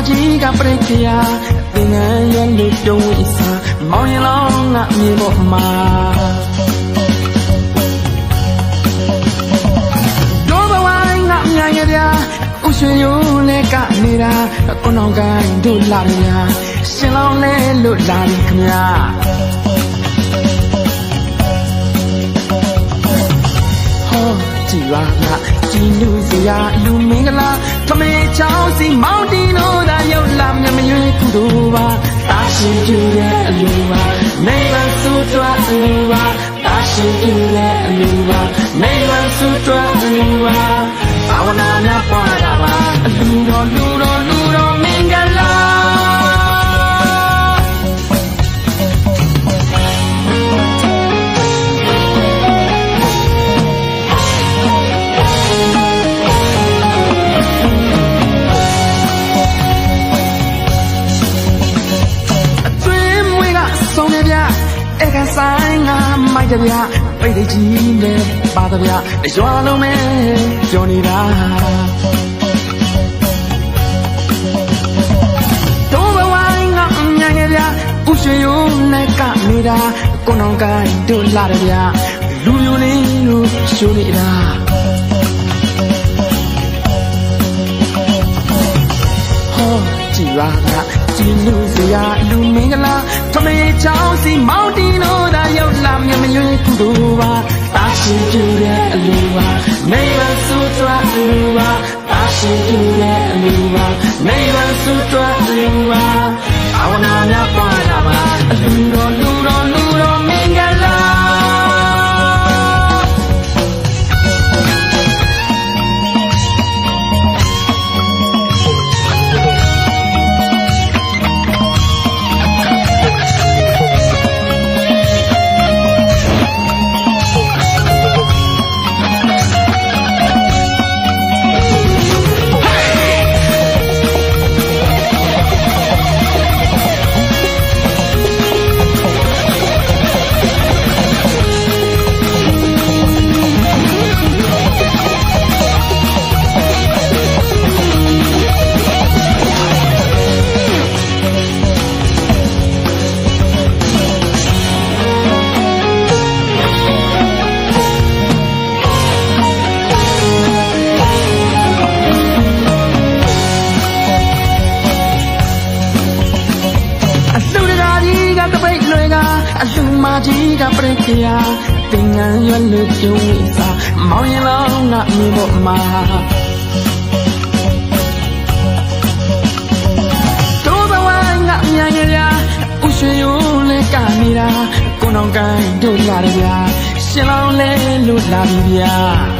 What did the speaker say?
ကြီးကပြိခရာတင်ငန်းရွယ်လို့ပြုံးဝိစာမောင်ရင်လောင်းငါမြေပေါ်မှာတို့ဘဝငါမြန်ရဗျာဥရွှေရိုးနဲ့ကနေရာကိုနောင်ကိုင်းတို့လာရရှင်လောင်းလဲလို့လာပြီခင်ဗျာကြည်ပါလားကြည်လူစရာလူမင်္ဂလာခမေချောင်းစီမောင်တီတို့သာရောက်လာမြမရွေးကုသိုလ်ပါတာရှိပြည့်တဲ့အလူပါနေဝဆုတွားအလူပါတာရှိပြည့်တဲ့အလူပါနေဝဆုတွားအလူပါဘာဝနာများပွားတာပါအလူတော်လူတော်လူတော်မင်္ဂလာဆိုင်ငါမိုက်တဗျာပိတ်တကြီးနဲ့ပါတဗျာရွာလုံးမဲပြောနေတာတို့ဘဝငါမြန်ရဗျာဥရွှေရိုးနဲ့နေတာကိုနောင်ကိုင်းတို့လာတယ်ဗျာလူမျိုးလေးတို့ရှိုးနေတာကြည်ပါလားကြည်လူစရာလူမင်္ဂလာခမေချောင်းစီမောင်တီတို့သာရောက်လာမြမရွေးကုသိုလ်ပါတာရှိပြည့်တဲ့အလူပါနေဝဆုတွားအလူပါတာရှိပြည့်တဲ့အလူပါနေဝဆုတွားအလူပါဘာဝနာများပွားတာပါအလူတော်လူတော်လူတော်မင်္ဂလာအလူမကြီးကပြိခရာတင်ငန်းရွယ်လို့ပြုံးဝိစာမောင်ရင်လောင်းငါမြေပေါ်မှာတို့ဘဝငါမြန်ရဗျာဥရွှေရိုးနဲ့နေတာကိုနောင်ကိုင်းတို့လာတယ်ဗျာရှင်လောင်းလဲလို့လာပြီဗျာ